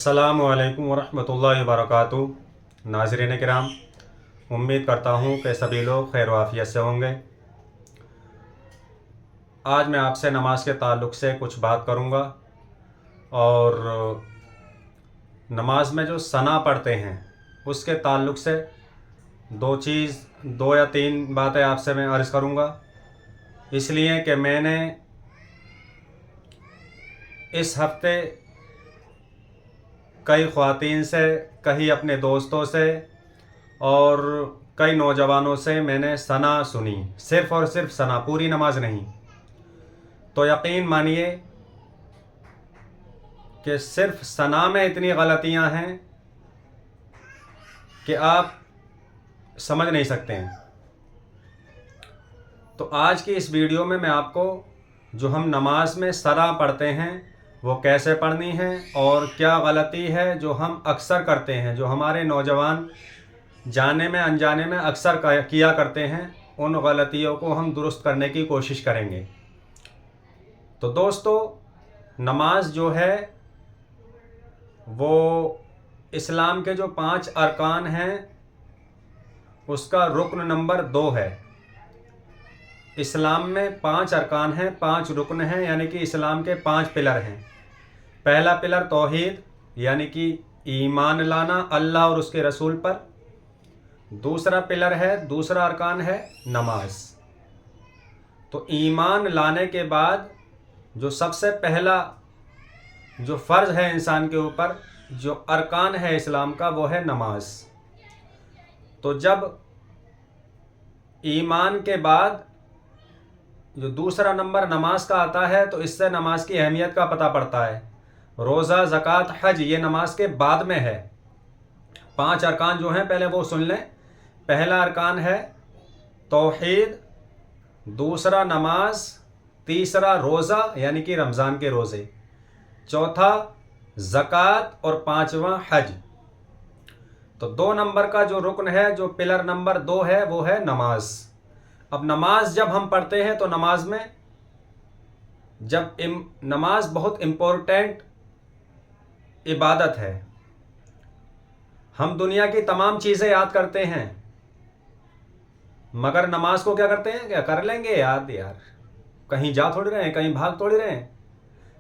अस्सलामुअलैकुम वरहमतुल्लाहि वबरकातुहू। नाज़रीन किराम, उम्मीद करता हूँ कि सभी लोग खैर आफियत से होंगे। आज मैं आपसे नमाज के ताल्लुक़ से कुछ बात करूँगा और नमाज में जो सना पढ़ते हैं उसके ताल्लुक़ से दो या तीन बातें आपसे मैं अर्ज़ करूँगा, इसलिए कि मैंने इस हफ्ते कई ख़वातीन से, कई अपने दोस्तों से और कई नौजवानों से मैंने सना सुनी, सिर्फ़ और सिर्फ सना, पूरी नमाज नहीं। तो यकीन मानिए कि सिर्फ सना में इतनी गलतियां हैं कि आप समझ नहीं सकते हैं। तो आज की इस वीडियो में मैं आपको जो हम नमाज में सना पढ़ते हैं वो कैसे पढ़नी है और क्या गलती है जो हम अक्सर करते हैं, जो हमारे नौजवान जाने में अनजाने में अक्सर किया करते हैं, उन गलतियों को हम दुरुस्त करने की कोशिश करेंगे। तो दोस्तों, नमाज जो है वो इस्लाम के जो 5 अरकान हैं उसका रुकन नंबर 2 है। इस्लाम में 5 अरकान हैं, 5 रुकन हैं, यानी कि इस्लाम के 5 पिलर हैं। पहला पिलर तौहीद, यानी कि ईमान लाना अल्लाह और उसके रसूल पर। दूसरा पिलर है, दूसरा अरकान है नमाज। तो ईमान लाने के बाद जो सबसे पहला जो फ़र्ज़ है इंसान के ऊपर, जो अरकान है इस्लाम का, वो है नमाज। तो जब ईमान के बाद जो दूसरा नंबर नमाज का आता है तो इससे नमाज की अहमियत का पता पड़ता है। रोज़ा, ज़कात, हज ये नमाज के बाद में है। 5 अरकान जो हैं पहले वो सुन लें। पहला अरकान है तौहीद, दूसरा नमाज, तीसरा रोज़ा यानी कि रमज़ान के रोज़े, चौथा ज़कात और 5वां हज। तो 2 नंबर का जो रुकन है, जो पिलर नंबर 2 है, वो है नमाज। अब नमाज जब हम पढ़ते हैं तो नमाज में नमाज बहुत इम्पोर्टेंट इबादत है। हम दुनिया की तमाम चीज़ें याद करते हैं मगर नमाज को क्या करते हैं, क्या कर लेंगे याद, यार कहीं जा थोड़ी रहे हैं, कहीं भाग थोड़ी रहे हैं।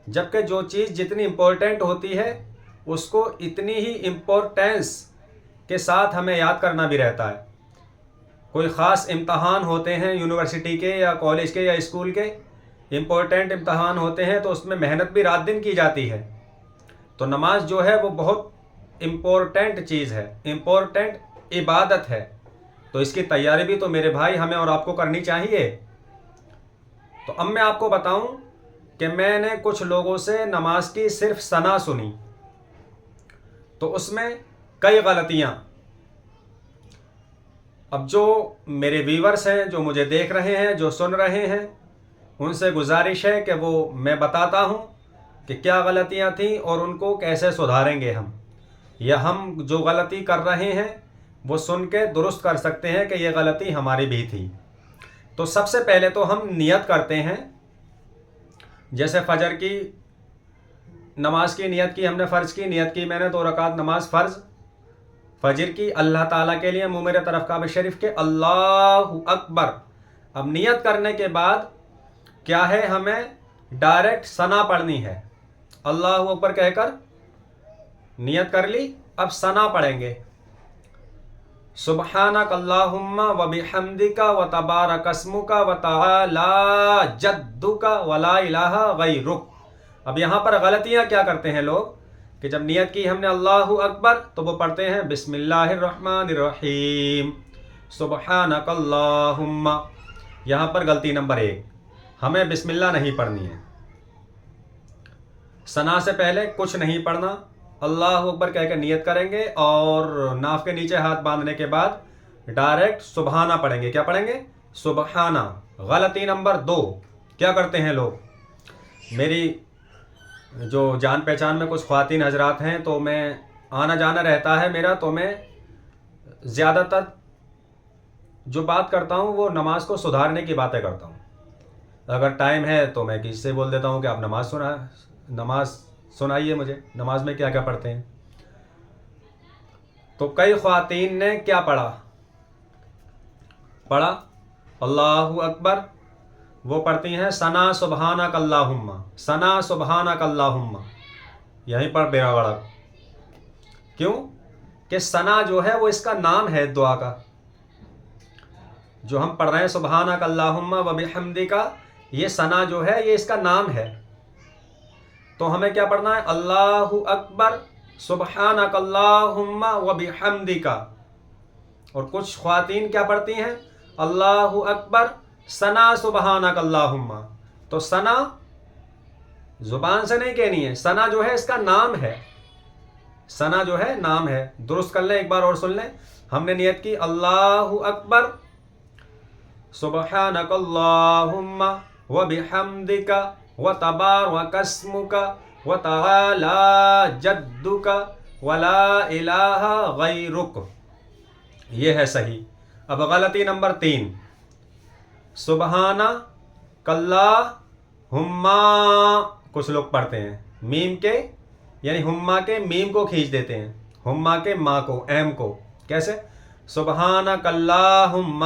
जबकि जो चीज़ जितनी इम्पोर्टेंट होती है उसको इतनी ही इम्पोर्टेंस के साथ हमें याद करना भी रहता है। कोई ख़ास इम्तहान होते हैं यूनिवर्सिटी के या कॉलेज के या स्कूल के, इम्पोर्टेंट इम्तहान होते हैं तो उसमें मेहनत भी रात दिन की जाती है। तो नमाज जो है वो बहुत इम्पोर्टेंट चीज़ है, इम्पोर्टेंट इबादत है। तो इसकी तैयारी भी तो मेरे भाई हमें और आपको करनी चाहिए। तो अब मैं आपको बताऊं कि मैंने कुछ लोगों से नमाज की सिर्फ सना सुनी तो उसमें कई गलतियां। अब जो मेरे व्यूवर्स हैं, जो मुझे देख रहे हैं, जो सुन रहे हैं, उनसे गुजारिश है कि वो मैं बताता हूं कि क्या गलतियां थी और उनको कैसे सुधारेंगे हम, या हम जो गलती कर रहे हैं वो सुन के दुरुस्त कर सकते हैं कि ये गलती हमारी भी थी। तो सबसे पहले तो हम नियत करते हैं। जैसे फ़जर की नमाज की नियत की, हमने फ़र्ज़ की नियत की, मैंने 2 रकात नमाज फ़र्ज़ फ़जर की अल्लाह ताला के लिए, मुँह मेरे तरफ काबा शरीफ के, अल्लाहु अकबर। अब नियत करने के बाद क्या है, हमें डायरेक्ट सना पढ़नी है। अल्लाहु अकबर कहकर नियत कर ली, अब सना पढ़ेंगे। सुबहानक अल्लाहुम्मा व बिहम्दिका व तबारक अस्मुका व तआला जद्दुका व ला इलाहा गैरुक। अब यहाँ पर गलतियाँ क्या करते हैं लोग कि जब नियत की हमने अल्लाहु अकबर तो वो पढ़ते हैं बिस्मिल्लाहिर्रहमानिर्रहीम, सुबहानक अल्लाहुम्मा। यहाँ पर गलती नंबर 1, हमें बिस्मिल्लाह नहीं पढ़नी है। सना से पहले कुछ नहीं पढ़ना, अल्लाहु अकबर कहकर नियत करेंगे और नाफ के नीचे हाथ बांधने के बाद डायरेक्ट सुबहाना पढ़ेंगे। क्या पढ़ेंगे? सुबहाना। गलती नंबर 2 क्या करते हैं लोग, मेरी जो जान पहचान में कुछ ख्वातीन हजरात हैं तो मैं आना जाना रहता है मेरा, तो मैं ज़्यादातर जो बात करता हूँ वो नमाज को सुधारने की बातें करता हूँ। अगर टाइम है तो मैं किसी से बोल देता हूँ कि आप नमाज سنائیے مجھے نماز میں کیا کیا پڑھتے ہیں؟ تو کئی خواتین نے کیا پڑھا اللہ اکبر، وہ پڑھتی ہیں ثنا سبحانک اللہم، ثنا سبحانک اللہم، یہیں پر بیڑا غرق۔ کیوں کہ ثنا جو ہے وہ اس کا نام ہے دعا کا، جو ہم پڑھ رہے ہیں سبحانک اللہم و بحمدک، یہ ثنا جو ہے یہ اس کا نام ہے۔ تو ہمیں کیا پڑھنا ہے؟ اللہ اکبر سبحانک اللہم و بحمدک۔ اور کچھ خواتین کیا پڑھتی ہیں؟ اللہ اکبر ثنا سبحانک اللہم۔ تو ثنا زبان سے نہیں کہنی ہے، ثنا جو ہے اس کا نام ہے، ثنا جو ہے نام ہے۔ درست کر لیں، ایک بار اور سن لیں۔ ہم نے نیت کی اللہ اکبر سبحانک اللہم و بحمدک و تبارک اسمک و تعالی جدک ولا الہ غیرک، یہ ہے صحیح۔ اب غلطی نمبر 3، سبحانک اللہم، کچھ لوگ پڑھتے ہیں میم کے، یعنی ہما کے میم کو کھینچ دیتے ہیں، ہما کے ماں کو، ایم کو، کیسے؟ سبحانک اللہم،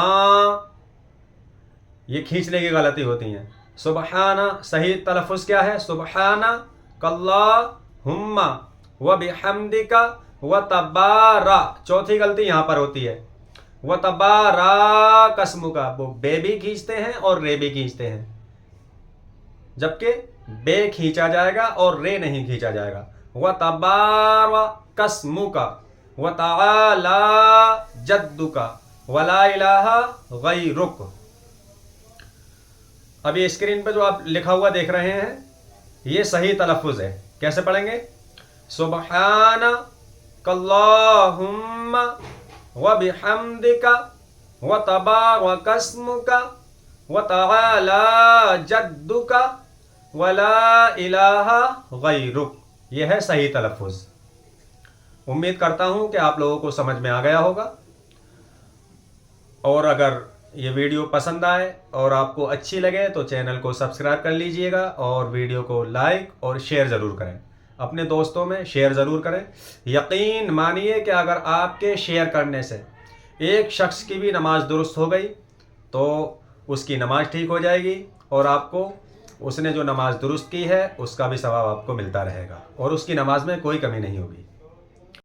یہ کھینچنے کی غلطی ہوتی ہیں۔ سبحانہ صحیح تلفظ کیا ہے؟ سبحانک اللہم و بحمدک و تبارک، چوتھی غلطی یہاں پر ہوتی ہے، و تبارک اسمک، وہ بے بھی کھینچتے ہیں اور رے بھی کھینچتے ہیں، جبکہ بے کھینچا جائے گا اور رے نہیں کھینچا جائے گا۔ و تبارک اسمک و تعالی جدک ولا الہ غیرک۔ ابھی اسکرین پہ جو آپ لکھا ہوا دیکھ رہے ہیں یہ صحیح تلفظ ہے، کیسے پڑھیں گے؟ سبحانک اللہم و بحمدک و تبارک اسمک و تعالی جدک ولا الہ غیرک، یہ ہے صحیح تلفظ۔ امید کرتا ہوں کہ آپ لوگوں کو سمجھ میں آ گیا ہوگا، اور اگر یہ ویڈیو پسند آئے اور آپ کو اچھی لگے تو چینل کو سبسکرائب کر لیجئے گا، اور ویڈیو کو لائک اور شیئر ضرور کریں، اپنے دوستوں میں شیئر ضرور کریں۔ یقین مانیے کہ اگر آپ کے شیئر کرنے سے ایک شخص کی بھی نماز درست ہو گئی تو اس کی نماز ٹھیک ہو جائے گی، اور آپ کو اس نے جو نماز درست کی ہے اس کا بھی ثواب آپ کو ملتا رہے گا، اور اس کی نماز میں کوئی کمی نہیں ہوگی۔